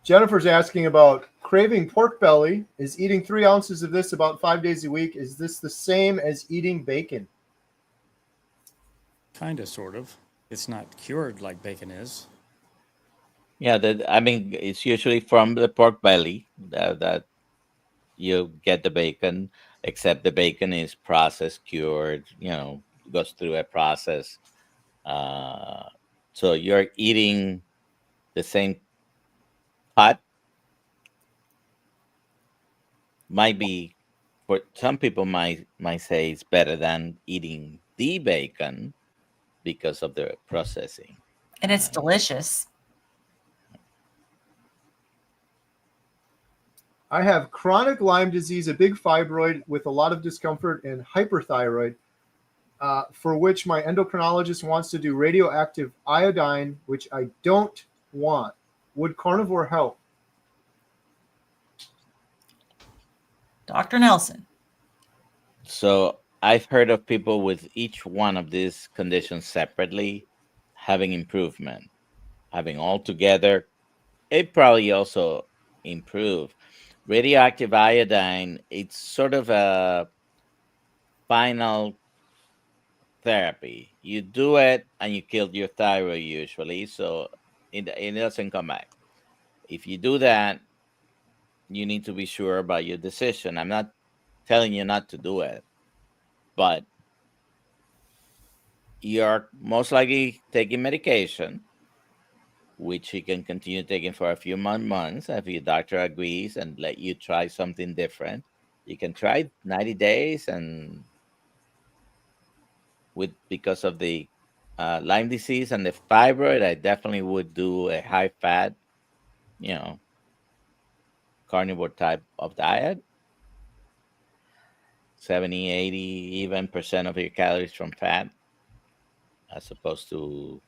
Jennifer's asking about craving pork belly. Is eating 3 ounces of this about 5 days a week? Is this the same as eating bacon? Kind of, sort of. It's not cured like bacon is. Yeah, it's usually from the pork belly that you get the bacon, except the bacon is processed, cured, goes through a process. So you're eating the same cut. Might be, for some people might say it's better than eating the bacon because of the processing. And it's delicious. I have chronic Lyme disease, a big fibroid with a lot of discomfort, and hyperthyroid, for which my endocrinologist wants to do radioactive iodine, which I don't want. Would carnivore help? Dr. Nelson. So I've heard of people with each one of these conditions separately having improvement. Having all together, it probably also improve. Radioactive iodine, it's sort of a final therapy. You do it and you kill your thyroid usually, so it doesn't come back. If you do that, you need to be sure about your decision. I'm not telling you not to do it, but you're most likely taking medication, which you can continue taking for a few months if your doctor agrees and let you try something different. You can try 90 days, and because of the Lyme disease and the fibroid, I definitely would do a high fat, carnivore type of diet. 70, 80, even % of your calories from fat, as opposed to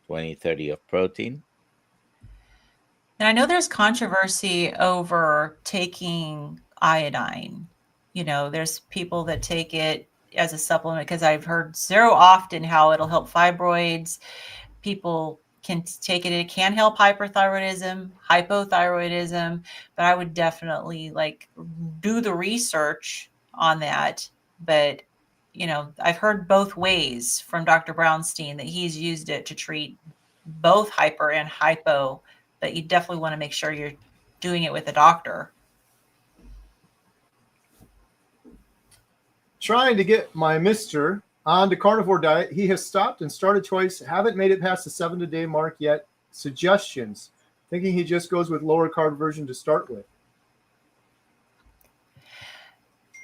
20, 30 of protein. And I know there's controversy over taking iodine. There's people that take it as a supplement because I've heard so often how it'll help fibroids. People can take it. It can help hyperthyroidism, hypothyroidism, but I would definitely do the research on that. But, I've heard both ways from Dr. Brownstein that he's used it to treat both hyper and hypo, but you definitely want to make sure you're doing it with a doctor. Trying to get my Mr. on the carnivore diet. He has stopped and started twice. Haven't made it past the 7-day mark yet. Suggestions? Thinking he just goes with lower carb version to start with.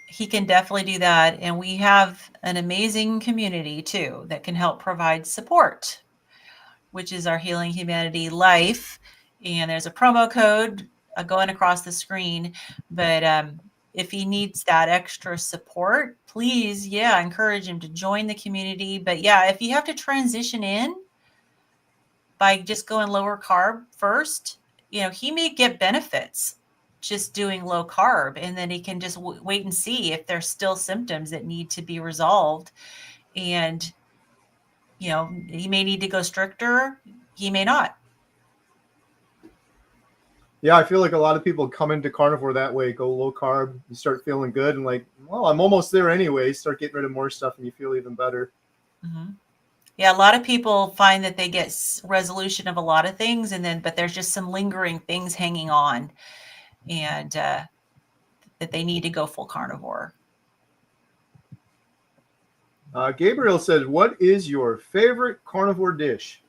He can definitely do that. And we have an amazing community too that can help provide support, which is our Healing Humanity Life. And there's a promo code going across the screen. But if he needs that extra support, please, encourage him to join the community. But if you have to transition in by just going lower carb first, he may get benefits just doing low carb, and then he can just wait and see if there's still symptoms that need to be resolved. And, he may need to go stricter, he may not. Yeah, I feel like a lot of people come into carnivore that way, go low carb, you start feeling good, and like, well, I'm almost there anyway. Start getting rid of more stuff, and you feel even better. Mm-hmm. Yeah, a lot of people find that they get resolution of a lot of things, but there's just some lingering things hanging on, and that they need to go full carnivore. Gabriel says, "What is your favorite carnivore dish?"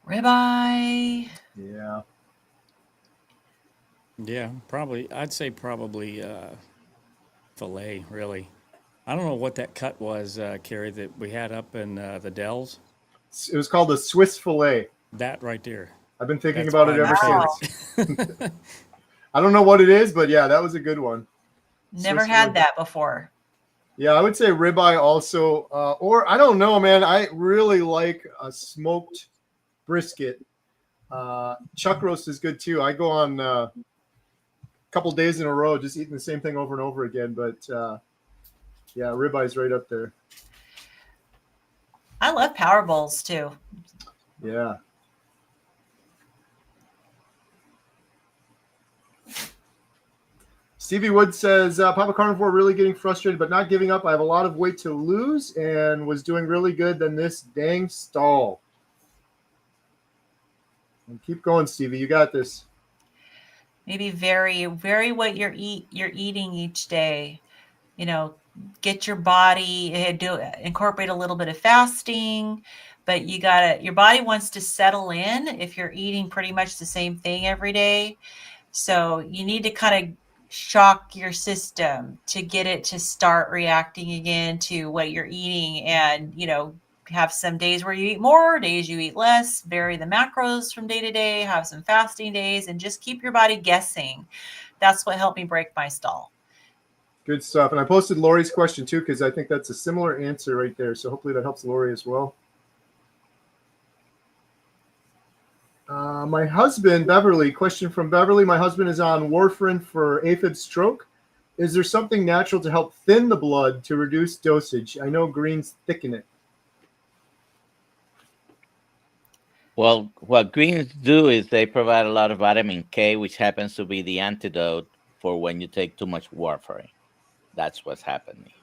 Ribeye. Yeah. Yeah, probably. I'd say probably filet. Really, I don't know what that cut was, Kerry, that we had up in the Dells. It was called a Swiss fillet. That right there. I've been thinking That's about it probably ever my since. favorite. I don't know what it is, but yeah, that was a good one. Never Swiss had fillet. that before. Yeah, I would say ribeye also, or I don't know, man. I really like a smoked brisket. Chuck roast is good too. I go on a couple days in a row just eating the same thing over and over again. But yeah, ribeye's right up there. I love power bowls too. Yeah. Stevie Wood says, Papa Carnivore really getting frustrated, but not giving up. I have a lot of weight to lose and was doing really good. Then this dang stall. And keep going, Stevie. You got this. Maybe vary what you're eating each day. Get your body, incorporate a little bit of fasting, but your body wants to settle in if you're eating pretty much the same thing every day. So you need to kind of shock your system to get it to start reacting again to what you're eating, and have some days where you eat more, days you eat less, vary the macros from day to day, have some fasting days, and just keep your body guessing. That's what helped me break my stall. Good stuff. And I posted Lori's question too, because I think that's a similar answer right there. So hopefully that helps Lori as well. My husband, Beverly, question from Beverly. My husband is on warfarin for AFib stroke. Is there something natural to help thin the blood to reduce dosage? I know greens thicken it. Well, what greens do is they provide a lot of vitamin K, which happens to be the antidote for when you take too much warfarin. That's what's happening.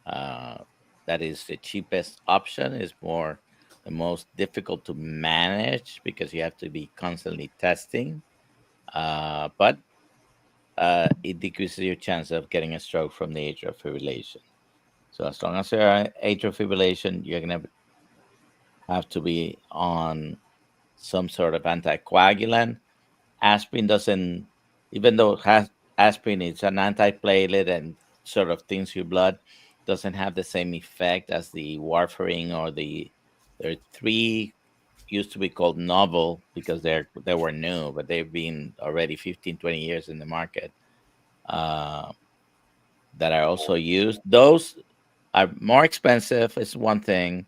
That is the cheapest option. Is more the most difficult to manage because you have to be constantly testing. But it decreases your chance of getting a stroke from the atrial fibrillation. So as long as you're atrial fibrillation, you're going to have to be on some sort of anticoagulant. Aspirin doesn't, even though aspirin is an antiplatelet and sort of thins your blood, doesn't have the same effect as the warfarin or there are three used to be called novel because they were new, but they've been already 15, 20 years in the market that are also used. Those are more expensive is one thing,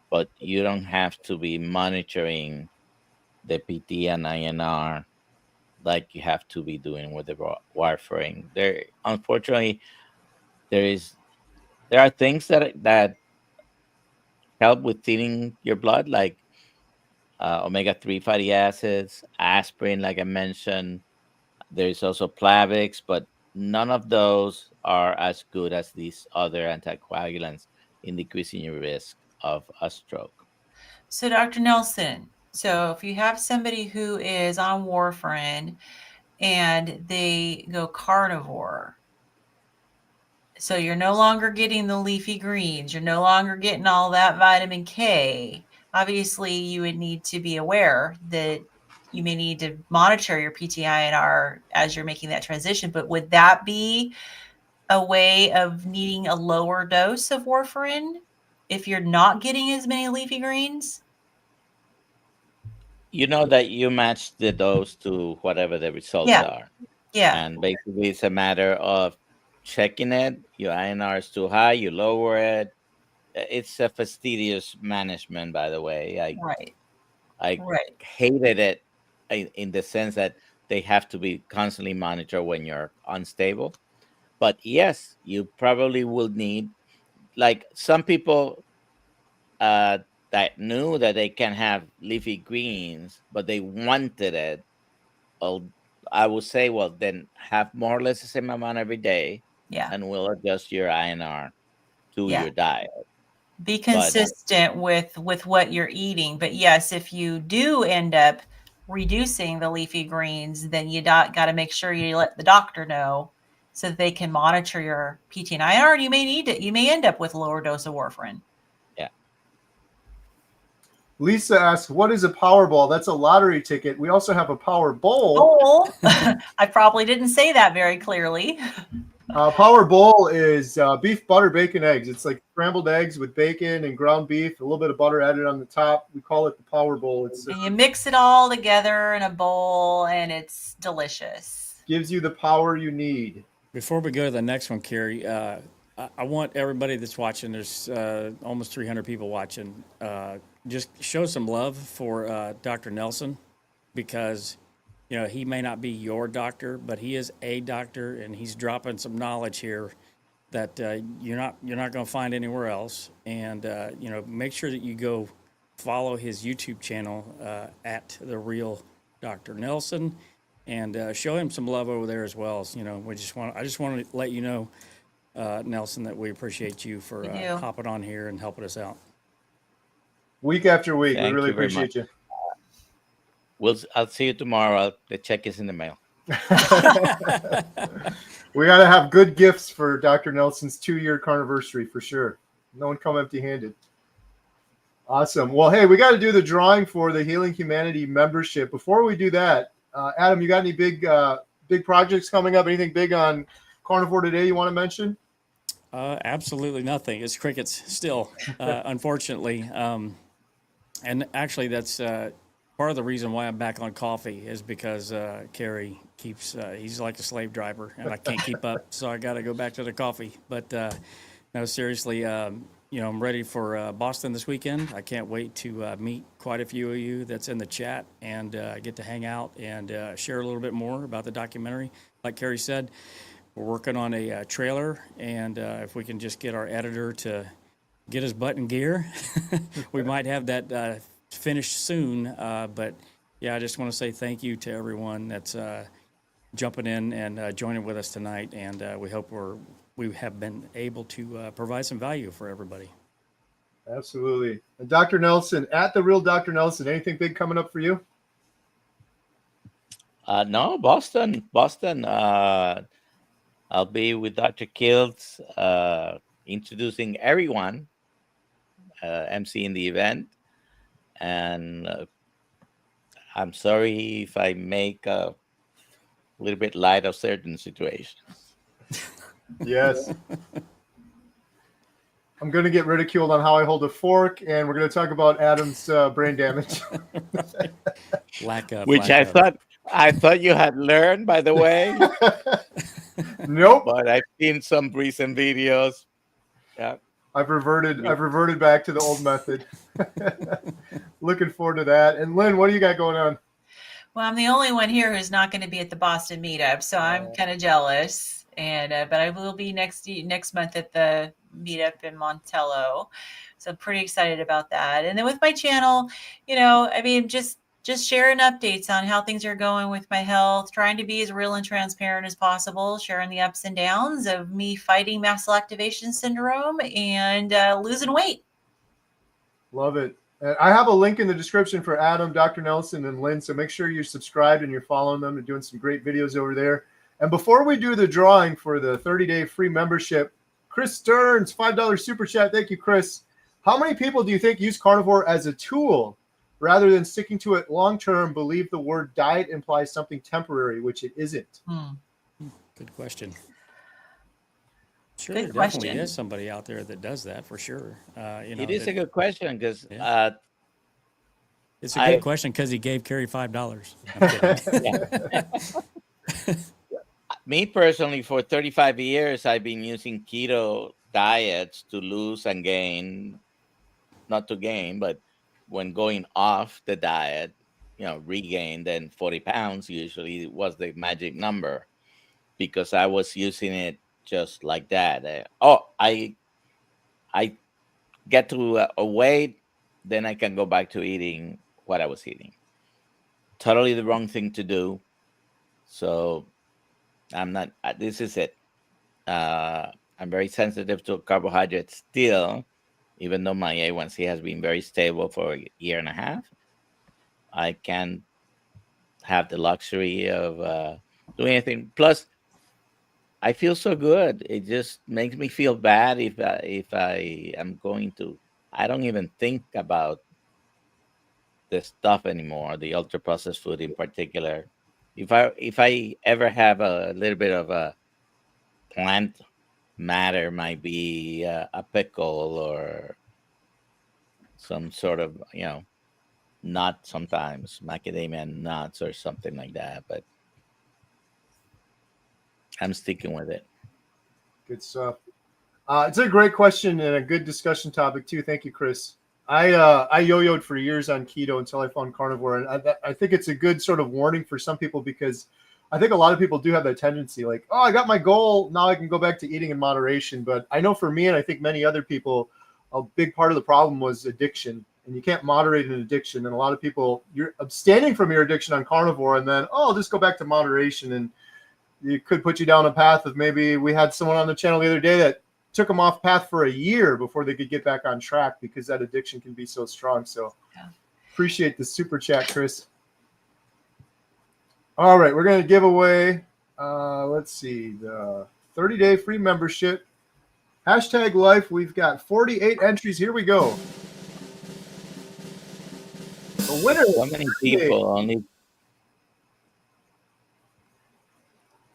but you don't have to be monitoring the PT and INR like you have to be doing with the warfarin. Unfortunately, there are things that help with thinning your blood, like omega-3 fatty acids, aspirin, like I mentioned. There's also Plavix, but none of those are as good as these other anticoagulants in decreasing your risk of a stroke. So, Dr. Nelson, if you have somebody who is on warfarin and they go carnivore, so you're no longer getting the leafy greens, you're no longer getting all that vitamin K, obviously you would need to be aware that you may need to monitor your PT-INR as you're making that transition. But would that be a way of needing a lower dose of warfarin if you're not getting as many leafy greens? You know that you match the dose to whatever the results are. Yeah. And basically it's a matter of checking it. Your INR is too high, you lower it. It's a fastidious management, by the way. I hated it in the sense that they have to be constantly monitored when you're unstable. But yes, you probably will need, like some people that knew that they can have leafy greens, but they wanted it. Well, I would say, well, then have more or less the same amount every day, Yeah. and we'll adjust your INR to Yeah. your diet. Be But consistent with what you're eating. But yes, if you do end up reducing the leafy greens, then you got to make sure you let the doctor know so that they can monitor your PT and IR. And you may need it. You may end up with a lower dose of warfarin. yeah, Lisa asks, what is a Powerball? That's a lottery ticket. We also have a Power Bowl. Bowl. I probably didn't say that very clearly. Power Bowl is beef, butter, bacon, eggs. It's like scrambled eggs with bacon and ground beef, a little bit of butter added on the top. We call it the Power Bowl. It And you mix it all together in a bowl, and it's delicious. gives you the power you need. Before we go to the next one, Kerry, I want everybody that's watching, there's almost 300 people watching, just show some love for Dr. Nelson, because you know he may not be your doctor, but he is a doctor, and he's dropping some knowledge here that you're not going to find anywhere else. And you know, make sure that you go follow his YouTube channel at The Real Dr. Nelson, and show him some love over there as well. So, you know, I just want to let you know, Nelson, that we appreciate you for hopping on here and helping us out. Week after week. Thank we really you very appreciate you. I'll see you tomorrow. The check is in the mail. We got to have good gifts for Dr. Nelson's 2-year carniversary for sure. No one come empty-handed. Awesome. Well, hey, we got to do the drawing for the Healing Humanity membership. Before we do that, Adam, you got any big projects coming up? Anything big on Carnivore today you want to mention? Absolutely nothing. It's crickets still, unfortunately. And actually, that's part of the reason why I'm back on coffee is because Kerry keeps, he's like a slave driver, and I can't keep up, so I got to go back to the coffee. But no, seriously, you know, I'm ready for Boston this weekend. I can't wait to meet quite a few of you that's in the chat and get to hang out and share a little bit more about the documentary. Like Kerry said, we're working on a trailer, and if we can just get our editor to get his butt in gear, we might have that finished soon. But yeah, I just want to say thank you to everyone that's jumping in and joining with us tonight, and we hope we have been able to provide some value for everybody. Absolutely. And Dr. Nelson, at The Real Dr. Nelson, anything big coming up for you? No, Boston. I'll be with Dr. Kiltz, introducing everyone, emceeing the event. And I'm sorry if I make a little bit light of certain situations. Yes. I'm going to get ridiculed on how I hold a fork, and we're going to talk about Adam's brain damage. Which I thought you had learned, by the way. Nope. But I've seen some recent videos. Yeah. I've reverted back to the old method. Looking forward to that. And Lynn, what do you got going on? Well, I'm the only one here who's not going to be at the Boston meetup, so I'm kind of jealous. And but I will be next month at the meetup in Montello, so I'm pretty excited about that. And then with my channel, you know, I mean, just sharing updates on how things are going with my health, trying to be as real and transparent as possible, sharing the ups and downs of me fighting mast cell activation syndrome and losing weight. Love it. I have a link in the description for Adam, Dr. Nelson, and Lynn, so make sure you're subscribed and you're following them and doing some great videos over there. And before we do the drawing for the 30-day free membership, Chris Stearns, $5 super chat. Thank you, Chris. How many people do you think use Carnivore as a tool rather than sticking to it long-term? Believe the word diet implies something temporary, which it isn't. Good question. Sure, Good there question. definitely is somebody out there that does that for sure. You know, It is a good question because it's a good question because he gave Kerry $5. I'm kidding. me personally, for 35 years, I've been using keto diets to lose and gain, not to gain, but when going off the diet. regain, then 40 pounds usually was the magic number, because I was using it just like that. I get to a weight, then I can go back to eating what I was eating. Totally the wrong thing to do. So I'm not. This is it. I'm very sensitive to carbohydrates still, even though my A1C has been very stable for a year and a half. I can't have the luxury of doing anything. Plus, I feel so good. It just makes me feel bad if I am going to. I don't even think about the stuff anymore. The ultra processed food in particular. If I ever have a little bit of a plant matter, might be a pickle or some sort of nut, sometimes macadamia nuts or something like that, but I'm sticking with it. Good stuff. It's a great question and a good discussion topic too. Thank you, Chris. I yo-yoed for years on keto until I found carnivore, and I think it's a good sort of warning for some people, because I think a lot of people do have that tendency, like, oh, I got my goal, now I can go back to eating in moderation. But I know for me, and I think many other people, a big part of the problem was addiction, and you can't moderate an addiction. And a lot of people, you're abstaining from your addiction on carnivore, and then, oh, I'll just go back to moderation, and it could put you down a path of, maybe we had someone on the channel the other day that took them off path for a year before they could get back on track, because that addiction can be so strong. So appreciate the super chat, Chris. All right, we're going to give away, let's see, the 30-day free membership. #life. We've got 48 entries. Here we go. The winner. So many people only.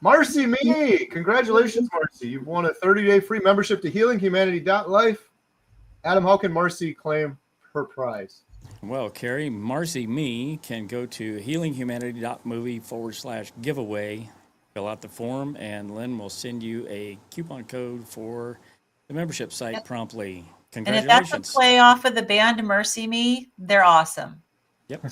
Marcy Me. Congratulations, Marcy. You've won a 30-day free membership to healinghumanity.life. Adam, how can Marcy claim her prize? Well, Kerry, Marcy Me can go to healinghumanity.movie/giveaway, fill out the form, and Lynn will send you a coupon code for the membership site promptly. And if that's a play off of the band Mercy Me, they're awesome. Yep.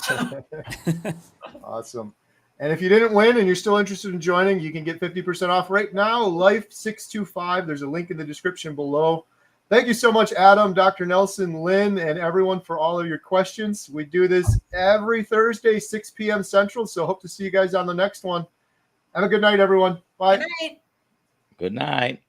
Awesome. And if you didn't win and you're still interested in joining, you can get 50% off right now. Life 625. There's a link in the description below. Thank you so much, Adam, Dr. Nelson, Lynn, and everyone for all of your questions. We do this every Thursday, 6 p.m. Central, so hope to see you guys on the next one. Have a good night, everyone. Bye. Good night. Good night.